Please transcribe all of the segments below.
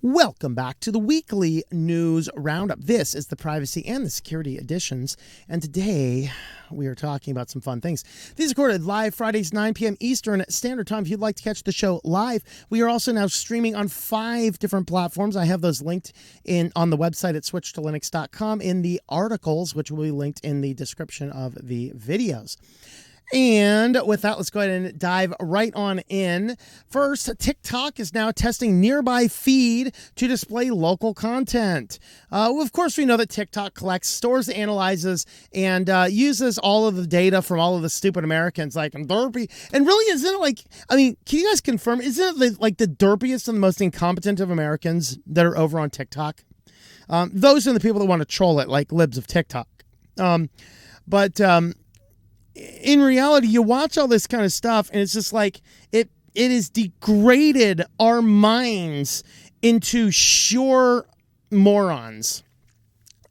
Welcome back to the weekly news roundup. This is the privacy and the security editions, and today we are talking about some fun things. These are recorded live Fridays, 9 p.m. Eastern Standard Time. If you'd like to catch the show live, we are also now streaming on 5 different platforms. I have those linked on the website at SwitchedToLinux.com in the articles, which will be linked in the description of the videos. And with that, let's go ahead and dive right on in. First, TikTok is now testing nearby feed to display local content. Of course, we know that TikTok collects, stores, analyzes, and uses all of the data from all of the stupid Americans like derpy. And really, isn't it like, I mean, can you guys confirm, isn't it like the derpiest and the most incompetent of Americans that are over on TikTok? Those are the people that want to troll it, like libs of TikTok. In reality, you watch all this kind of stuff, and it's just like it has degraded our minds into sure morons.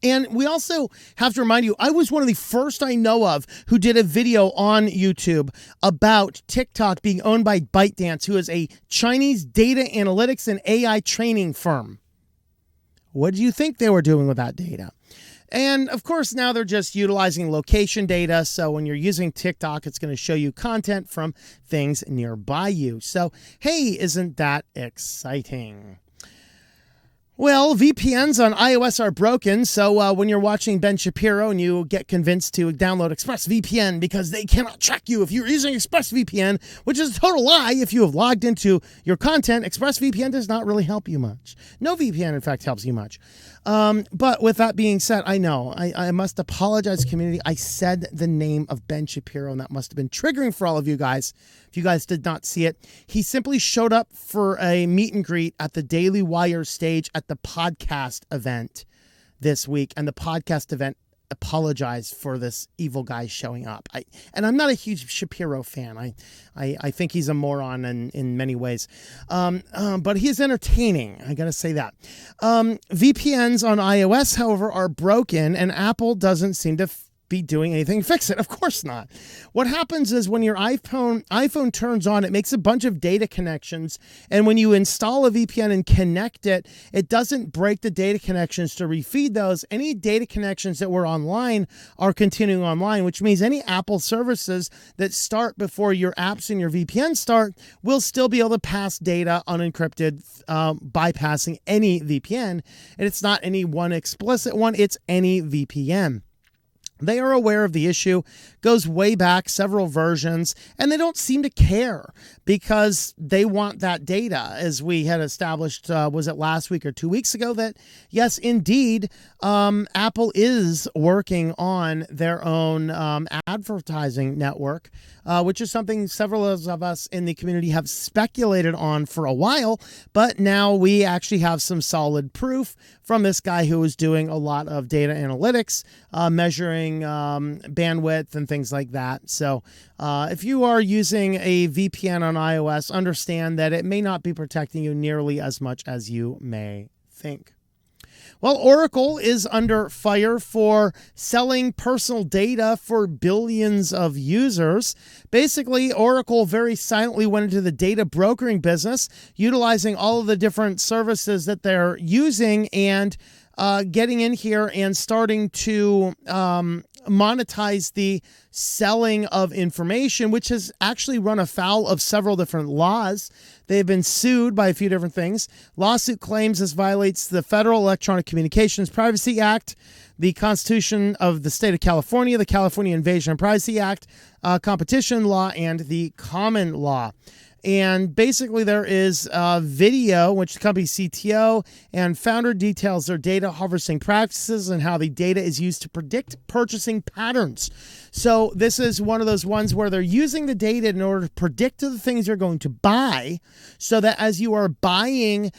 And we also have to remind you, I was one of the first I know of who did a video on YouTube about TikTok being owned by ByteDance, who is a Chinese data analytics and AI training firm. What do you think they were doing with that data? And of course, now they're just utilizing location data. So when you're using TikTok, it's going to show you content from things nearby you. So, hey, isn't that exciting? Well, VPNs on iOS are broken, so when you're watching Ben Shapiro and you get convinced to download ExpressVPN because they cannot track you if you're using ExpressVPN, which is a total lie. If you have logged into your content, ExpressVPN does not really help you much. No VPN, in fact, helps you much. But with that being said, I know, I must apologize, community. I said the name of Ben Shapiro, and that must have been triggering for all of you guys. If you guys did not see it, he simply showed up for a meet and greet at the Daily Wire stage at the podcast event this week, and the podcast event apologized for this evil guy showing up. And I'm not a huge Shapiro fan. I think he's a moron in many ways. But he is entertaining. I got to say that. VPNs on iOS, however, are broken, and Apple doesn't seem to be doing anything to fix it. Of course not. What happens is when your iPhone turns on, it makes a bunch of data connections, and when you install a VPN and connect it, it doesn't break the data connections to refeed those. Any data connections that were online are continuing online, which means any Apple services that start before your apps and your VPN start will still be able to pass data unencrypted, bypassing any VPN. And it's not any one explicit one, it's any VPN. They are aware of the issue, goes way back, several versions, and they don't seem to care because they want that data. As we had established, was it last week or 2 weeks ago, that yes, indeed, Apple is working on their own advertising network, which is something several of us in the community have speculated on for a while, but now we actually have some solid proof from this guy who is doing a lot of data analytics, measuring bandwidth and things like that. So if you are using a VPN on iOS, understand that it may not be protecting you nearly as much as you may think. Well, Oracle is under fire for selling personal data for billions of users. Basically, Oracle very silently went into the data brokering business, utilizing all of the different services that they're using and getting in here and starting to monetize the selling of information, which has actually run afoul of several different laws. They've been sued by a few different things. Lawsuit claims this violates the Federal Electronic Communications Privacy Act, the Constitution of the State of California, the California Invasion of Privacy Act, competition law, and the common law. And basically there is a video which the company CTO and founder details their data harvesting practices and how the data is used to predict purchasing patterns. So this is one of those ones where they're using the data in order to predict the things you're going to buy, so that as you are buying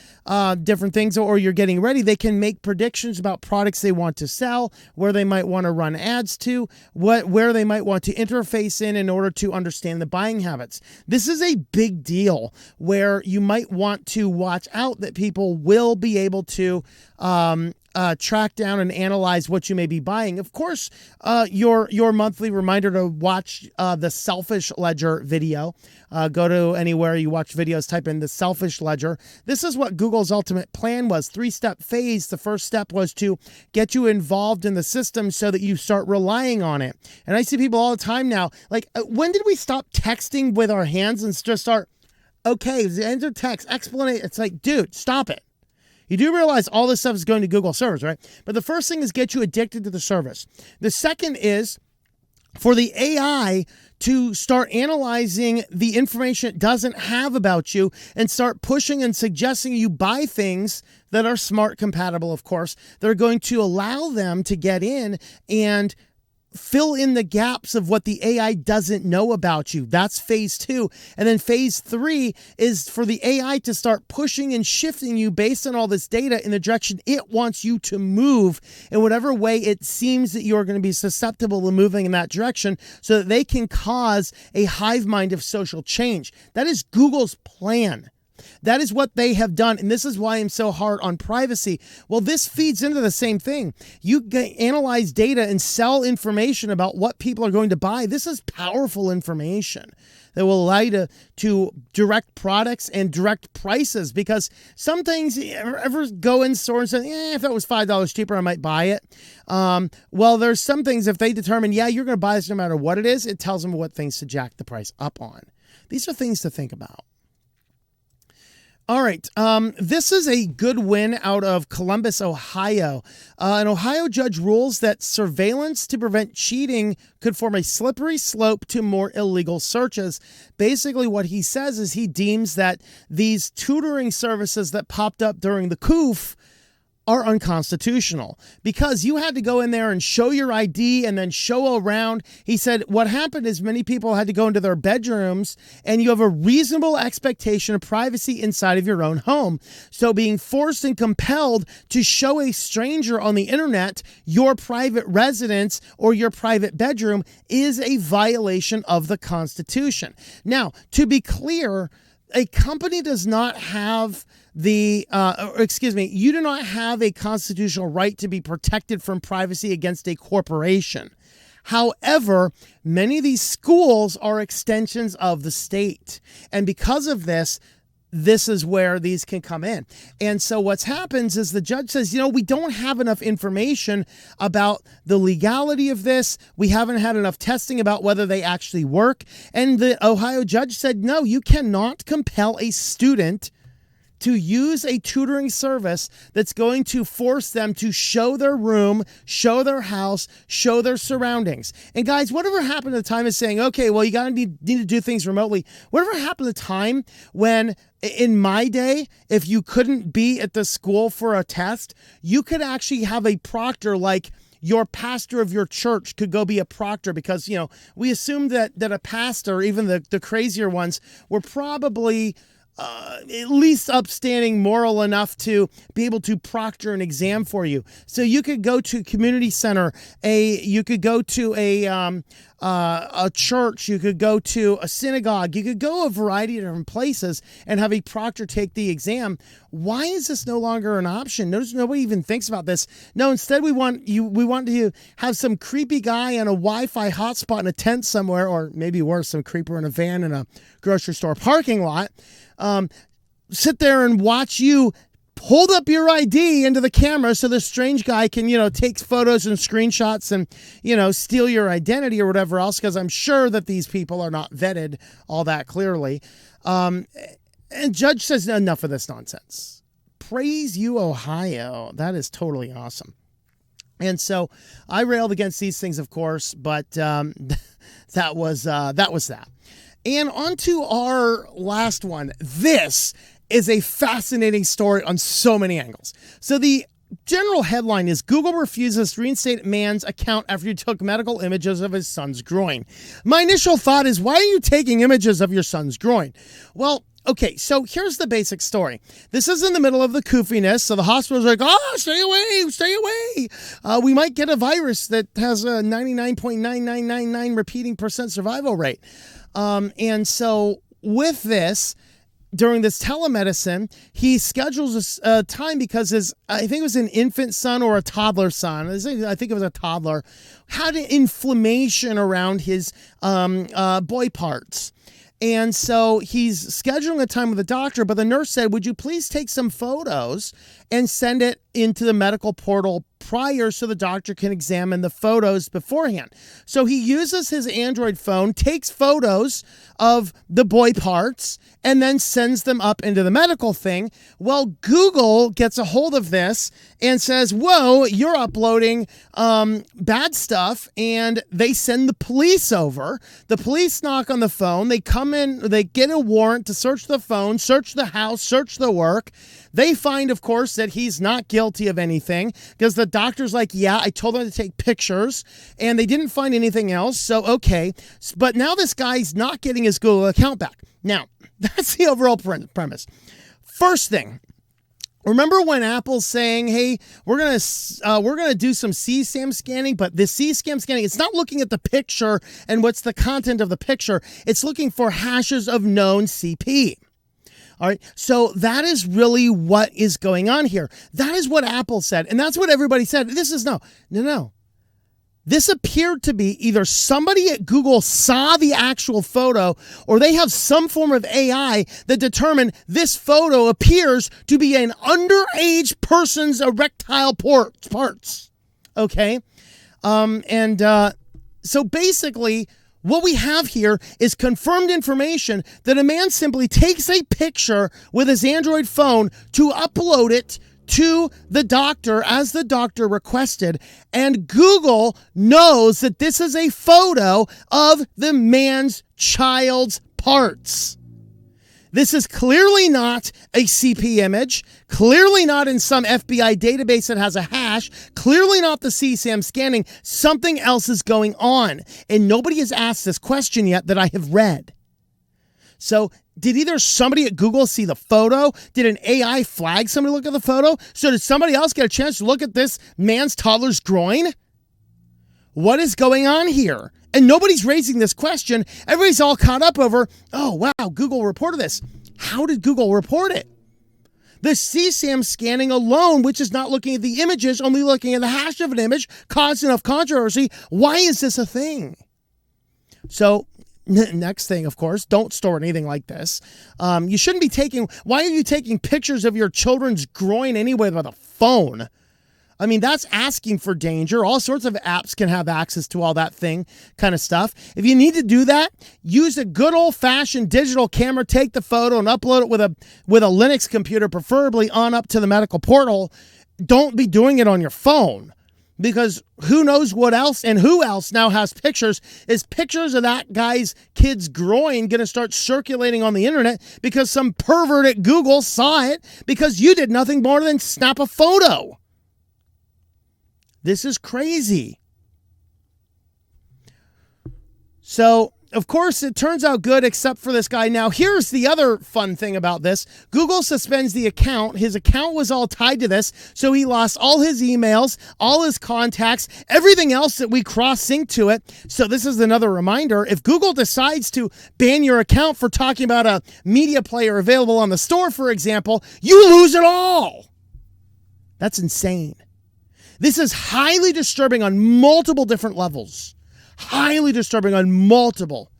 different things or you're getting ready, they can make predictions about products they want to sell, where they might want to run ads to, where they might want to interface in order to understand the buying habits. This is a big deal where you might want to watch out that people will be able to track down and analyze what you may be buying. Of course, your monthly reminder to watch the Selfish Ledger video. Go to anywhere you watch videos, type in the Selfish Ledger. This is what Google's ultimate plan was. 3-step phase. The first step was to get you involved in the system so that you start relying on it. And I see people all the time now, like, when did we stop texting with our hands and just start, okay, enter text, explanation. It's like, dude, stop it. You do realize all this stuff is going to Google servers, right? But the first thing is get you addicted to the service. The second is for the AI to start analyzing the information it doesn't have about you and start pushing and suggesting you buy things that are smart compatible, of course, that are going to allow them to get in and fill in the gaps of what the AI doesn't know about you. That's phase 2. And then phase 3 is for the AI to start pushing and shifting you based on all this data in the direction it wants you to move in whatever way it seems that you're going to be susceptible to moving in that direction so that they can cause a hive mind of social change. That is Google's plan. That is what they have done, and this is why I'm so hard on privacy. Well, this feeds into the same thing. You analyze data and sell information about what people are going to buy. This is powerful information that will allow you to direct products and direct prices, because some things, ever go in store and say, if that was $5 cheaper, I might buy it. Well, there's some things, if they determine, you're going to buy this no matter what it is, it tells them what things to jack the price up on. These are things to think about. All right. This is a good win out of Columbus, Ohio. An Ohio judge rules that surveillance to prevent cheating could form a slippery slope to more illegal searches. Basically, what he says is he deems that these tutoring services that popped up during the coup are unconstitutional because you had to go in there and show your ID and then show around. He said what happened is many people had to go into their bedrooms, and you have a reasonable expectation of privacy inside of your own home. So being forced and compelled to show a stranger on the internet your private residence or your private bedroom is a violation of the Constitution. Now, to be clear, a company does not have you do not have a constitutional right to be protected from privacy against a corporation. However, many of these schools are extensions of the state. And because of this, this is where these can come in. And so what happens is the judge says, we don't have enough information about the legality of this. We haven't had enough testing about whether they actually work. And the Ohio judge said, no, you cannot compel a student to use a tutoring service that's going to force them to show their room, show their house, show their surroundings. And guys, whatever happened at the time of saying, okay, well, you need to do things remotely. Whatever happened at the time when, in my day, if you couldn't be at the school for a test, you could actually have a proctor, like your pastor of your church could go be a proctor, because, we assumed that a pastor, even the crazier ones, were probably at least upstanding moral enough to be able to proctor an exam for you. So you could go to a community center, you could go to a church, you could go to a synagogue, you could go a variety of different places and have a proctor take the exam. Why is this no longer an option? Notice nobody even thinks about this. No, instead we want to have some creepy guy in a Wi-Fi hotspot in a tent somewhere, or maybe worse, some creeper in a van in a grocery store parking lot, sit there and watch you hold up your ID into the camera so the strange guy can, take photos and screenshots and, steal your identity or whatever else, because I'm sure that these people are not vetted all that clearly. And judge says, enough of this nonsense. Praise you, Ohio. That is totally awesome. And so I railed against these things, of course, but that was that. And on to our last one. This is a fascinating story on so many angles. So the general headline is Google refuses to reinstate man's account after he took medical images of his son's groin. My initial thought is, why are you taking images of your son's groin? Well, okay, so here's the basic story. This is in the middle of the koofiness, so the hospital's like, stay away. We might get a virus that has a 99.9999 repeating percent survival rate. And so with this, during this telemedicine, he schedules a time because I think it was an infant son or a toddler son, I think it was a toddler, had an inflammation around his boy parts. And so he's scheduling a time with the doctor, but the nurse said, would you please take some photos and send it into the medical portal prior so the doctor can examine the photos beforehand. So he uses his Android phone, takes photos of the boy parts, and then sends them up into the medical thing. Well, Google gets a hold of this and says, whoa, you're uploading bad stuff, and they send the police over. The police knock on the phone. They come in, they get a warrant to search the phone, search the house, search the work. They find, of course, that he's not guilty of anything because the doctor's like, yeah, I told them to take pictures, and they didn't find anything else. So, okay. But now this guy's not getting his Google account back. Now, that's the overall premise. First thing, remember when Apple's saying, hey, we're gonna do some CSAM scanning, but the CSAM scanning, it's not looking at the picture and what's the content of the picture. It's looking for hashes of known CP. All right, so that is really what is going on here. That is what Apple said, and that's what everybody said. This is no. This appeared to be either somebody at Google saw the actual photo or they have some form of AI that determined this photo appears to be an underage person's erectile parts. Okay? So basically, what we have here is confirmed information that a man simply takes a picture with his Android phone to upload it to the doctor as the doctor requested, and Google knows that this is a photo of the man's child's parts. This is clearly not a CP image, clearly not in some FBI database that has a hash, clearly not the CSAM scanning. Something else is going on, and nobody has asked this question yet that I have read. So did either somebody at Google see the photo? Did an AI flag somebody look at the photo? So did somebody else get a chance to look at this man's toddler's groin? What is going on here? And nobody's raising this question. Everybody's all caught up over, oh, wow, Google reported this. How did Google report it? The CSAM scanning alone, which is not looking at the images, only looking at the hash of an image, caused enough controversy. Why is this a thing? So next thing, of course, don't store anything like this. You shouldn't be why are you taking pictures of your children's groin anyway with a phone? I mean, that's asking for danger. All sorts of apps can have access to all that kind of stuff. If you need to do that, use a good old-fashioned digital camera, take the photo and upload it with a Linux computer, preferably on up to the medical portal. Don't be doing it on your phone. Because who knows what else and who else now has pictures? Is pictures of that guy's kid's groin going to start circulating on the internet because some pervert at Google saw it because you did nothing more than snap a photo? This is crazy. So, of course, it turns out good except for this guy. Now, here's the other fun thing about this. Google suspends the account. His account was all tied to this, so he lost all his emails, all his contacts, everything else that we cross-sync to it. So this is another reminder. If Google decides to ban your account for talking about a media player available on the store, for example, you lose it all. That's insane. This is highly disturbing on multiple different levels. Highly disturbing on multiple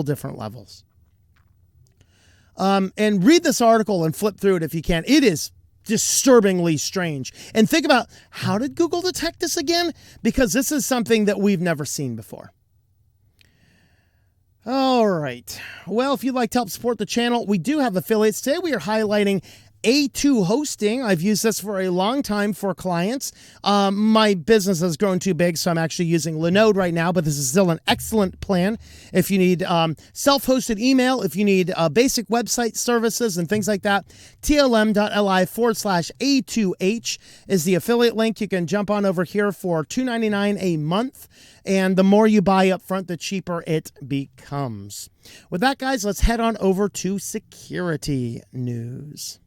different levels. And read this article and flip through it if you can. It is disturbingly strange. And think about, how did Google detect this again? Because this is something that we've never seen before. All right. Well, if you'd like to help support the channel, we do have affiliates. Today we are highlighting A2 hosting. I've used this for a long time for clients. My business has grown too big, so I'm actually using Linode right now, but this is still an excellent plan. If you need self-hosted email, if you need basic website services and things like that, tlm.li/A2H is the affiliate link. You can jump on over here for $2.99 a month. And the more you buy up front, the cheaper it becomes. With that, guys, let's head on over to security news.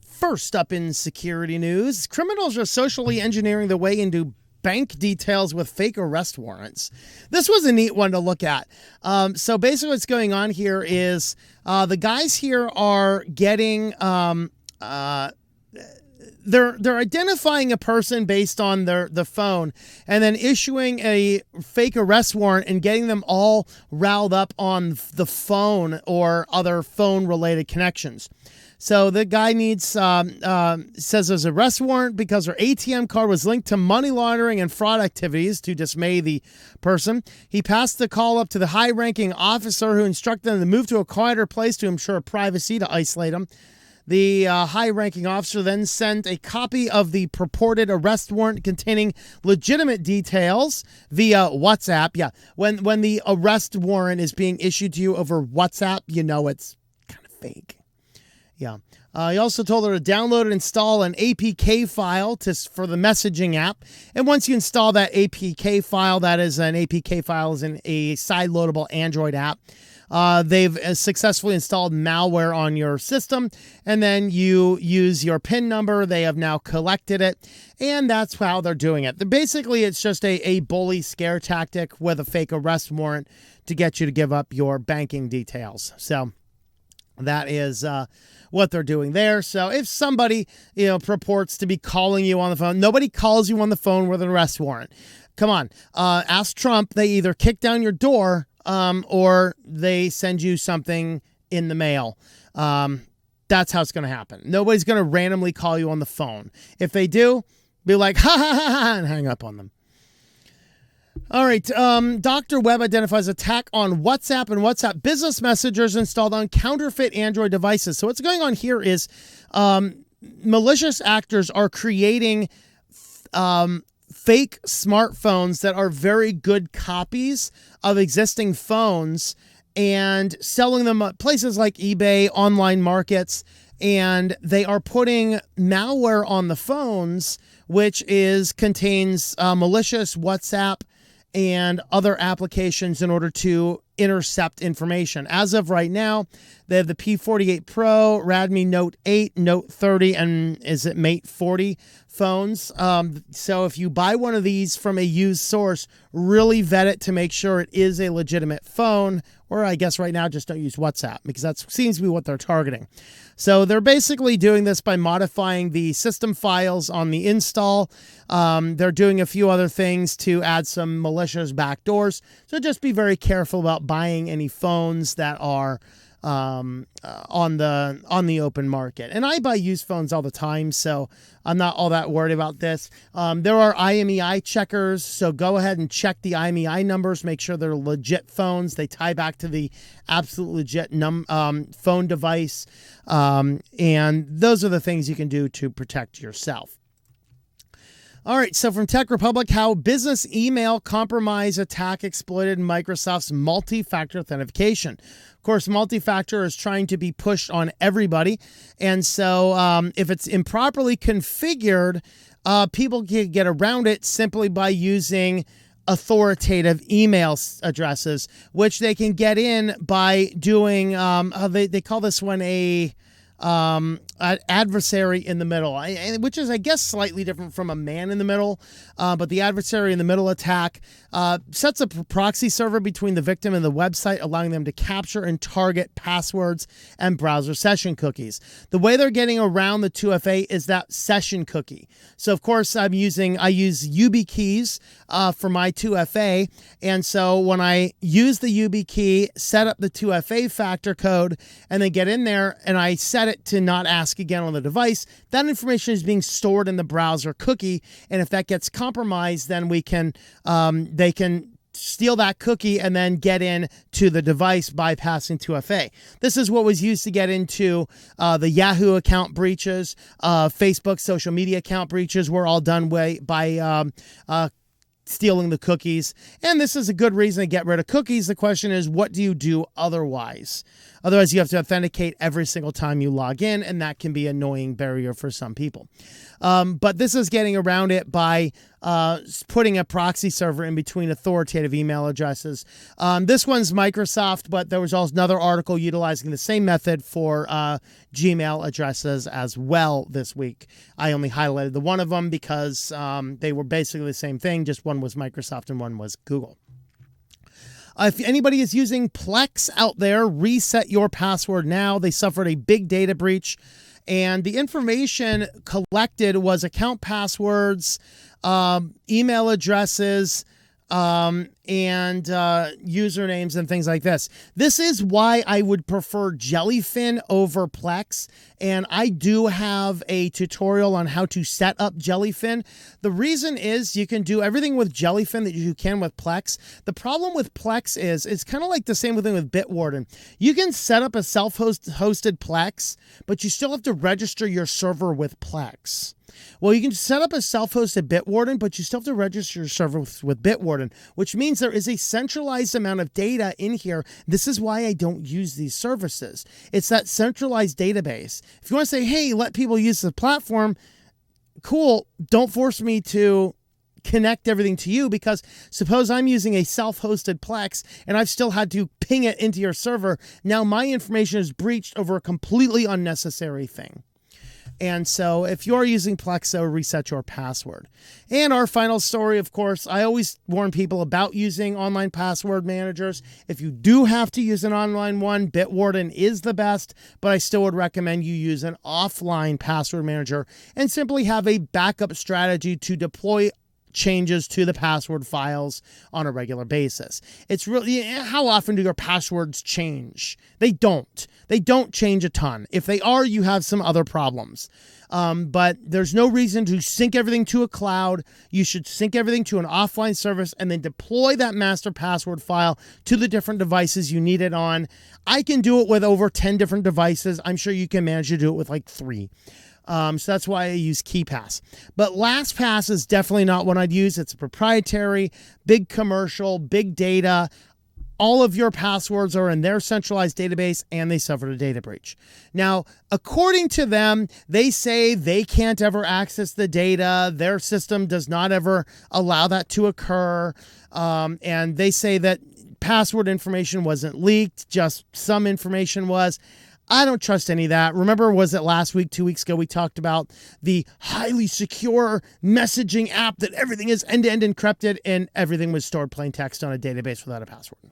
First up in security news, criminals are socially engineering their way into bank details with fake arrest warrants. This was a neat one to look at. So basically what's going on here is the guys here are getting... They're identifying a person based on the phone and then issuing a fake arrest warrant and getting them all riled up on the phone or other phone-related connections. So the guy says there's an arrest warrant because her ATM card was linked to money laundering and fraud activities to dismay the person. He passed the call up to the high-ranking officer who instructed them to move to a quieter place to ensure privacy to isolate him. The high-ranking officer then sent a copy of the purported arrest warrant containing legitimate details via WhatsApp. Yeah, when the arrest warrant is being issued to you over WhatsApp, you know it's kind of fake. Yeah. He also told her to download and install an APK file for the messaging app. And once you install that APK file, that is an APK file is a side-loadable Android app. They've successfully installed malware on your system, and then you use your PIN number. They have now collected it, and that's how they're doing it. Basically, it's just a bully scare tactic with a fake arrest warrant to get you to give up your banking details. So that is what they're doing there. So if somebody purports to be calling you on the phone, nobody calls you on the phone with an arrest warrant. Come on, ask Trump. They either kick down your door or they send you something in the mail. That's how it's going to happen. Nobody's going to randomly call you on the phone. If they do, be like, ha, ha, ha, ha, and hang up on them. All right. Dr. Webb identifies attack on WhatsApp and WhatsApp business messengers installed on counterfeit Android devices. So what's going on here is malicious actors are creating fake smartphones that are very good copies of existing phones and selling them at places like eBay, online markets, and they are putting malware on the phones, which contains malicious WhatsApp and other applications in order to intercept information. As of right now, they have the P48 Pro, Redmi Note 8, Note 30, and is it Mate 40 phones. So if you buy one of these from a used source, really vet it to make sure it is a legitimate phone, or I guess right now just don't use WhatsApp because that seems to be what they're targeting. So they're basically doing this by modifying the system files on the install. They're doing a few other things to add some malicious backdoors. So just be very careful about buying any phones that are on the open market. And I buy used phones all the time, so I'm not all that worried about this. There are IMEI checkers, so go ahead and check the IMEI numbers, make sure they're legit phones. They tie back to the absolute legit phone device, and those are the things you can do to protect yourself. All right, so from Tech Republic, how business email compromise attack exploited Microsoft's multi-factor authentication. Of course, multi-factor is trying to be pushed on everybody, and so if it's improperly configured, people can get around it simply by using authoritative email addresses, which they can get in by doing, they call this one a adversary in the middle, which is, I guess, slightly different from a man in the middle. But the adversary in the middle attack sets up a proxy server between the victim and the website, allowing them to capture and target passwords and browser session cookies. The way they're getting around the 2FA is that session cookie. So, of course, I use YubiKeys for my 2FA. And so when I use the YubiKey, set up the 2FA factor code, and then get in there and I set it to not ask again on the device, that information is being stored in the browser cookie. And if that gets compromised, then they can steal that cookie and then get in to the device bypassing 2FA. This is what was used to get into the Yahoo account breaches, Facebook social media account breaches were all done by stealing the cookies. And this is a good reason to get rid of cookies. The question is, what do you do otherwise? Otherwise, you have to authenticate every single time you log in, and that can be an annoying barrier for some people. But this is getting around it by putting a proxy server in between authoritative email addresses. This one's Microsoft, but there was also another article utilizing the same method for Gmail addresses as well this week. I only highlighted the one of them because they were basically the same thing, just one was Microsoft and one was Google. If anybody is using Plex out there, reset your password now. They suffered a big data breach, and the information collected was account passwords, email addresses, and usernames and things like this. This is why I would prefer Jellyfin over Plex, and I do have a tutorial on how to set up Jellyfin. The reason is you can do everything with Jellyfin that you can with Plex. The problem with Plex is it's kind of like the same thing with Bitwarden. You can set up a self-hosted Plex, but you still have to register your server with Plex. Well, you can set up a self-hosted Bitwarden, but you still have to register your server with Bitwarden, which means there is a centralized amount of data in here. This is why I don't use these services. It's that centralized database. If you want to say, hey, let people use the platform, cool. Don't force me to connect everything to you, because suppose I'm using a self-hosted Plex and I've still had to ping it into your server. Now my information is breached over a completely unnecessary thing. And so if you're using Plexo, reset your password. And our final story, of course, I always warn people about using online password managers. If you do have to use an online one, Bitwarden is the best, but I still would recommend you use an offline password manager and simply have a backup strategy to deploy changes to the password files on a regular basis. It's really, how often do your passwords change? They don't. They don't change a ton. If they are, you have some other problems. But there's no reason to sync everything to a cloud. You should sync everything to an offline service and then deploy that master password file to the different devices you need it on. I can do it with over 10 different devices. I'm sure you can manage to do it with like 3. So that's why I use KeePass. But LastPass is definitely not one I'd use. It's a proprietary, big commercial, big data. All of your passwords are in their centralized database, and they suffered a data breach. Now, according to them, they say they can't ever access the data. Their system does not ever allow that to occur. And they say that password information wasn't leaked, just some information was. I don't trust any of that. Remember, was it last week, 2 weeks ago, we talked about the highly secure messaging app that everything is end-to-end encrypted and everything was stored plain text on a database without a password.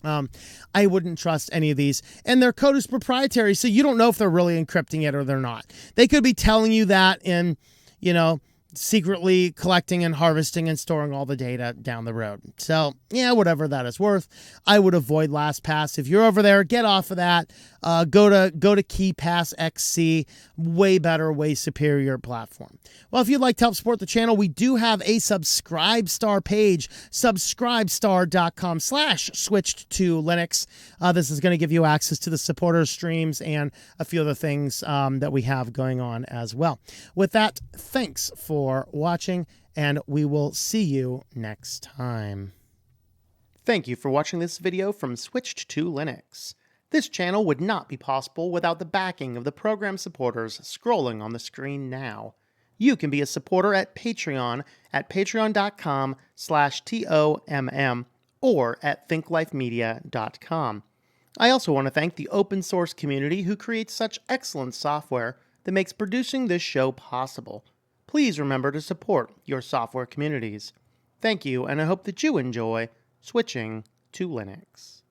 I wouldn't trust any of these. And their code is proprietary, so you don't know if they're really encrypting it or they're not. They could be telling you that and, secretly collecting and harvesting and storing all the data down the road. So, yeah, whatever that is worth, I would avoid LastPass. If you're over there, get off of that. Go to KeePass XC. Way better, way superior platform. Well, if you'd like to help support the channel, we do have a Subscribestar page, subscribestar.com/SwitchedToLinux. This is going to give you access to the supporter streams and a few other things that we have going on as well. With that, thanks for watching, and we will see you next time. Thank you for watching this video from Switched2Linux. This channel would not be possible without the backing of the program supporters scrolling on the screen now. You can be a supporter at Patreon at patreon.com/TOMM or at thinklifemedia.com. I also want to thank the open source community who creates such excellent software that makes producing this show possible. Please remember to support your software communities. Thank you, and I hope that you enjoy switching to Linux.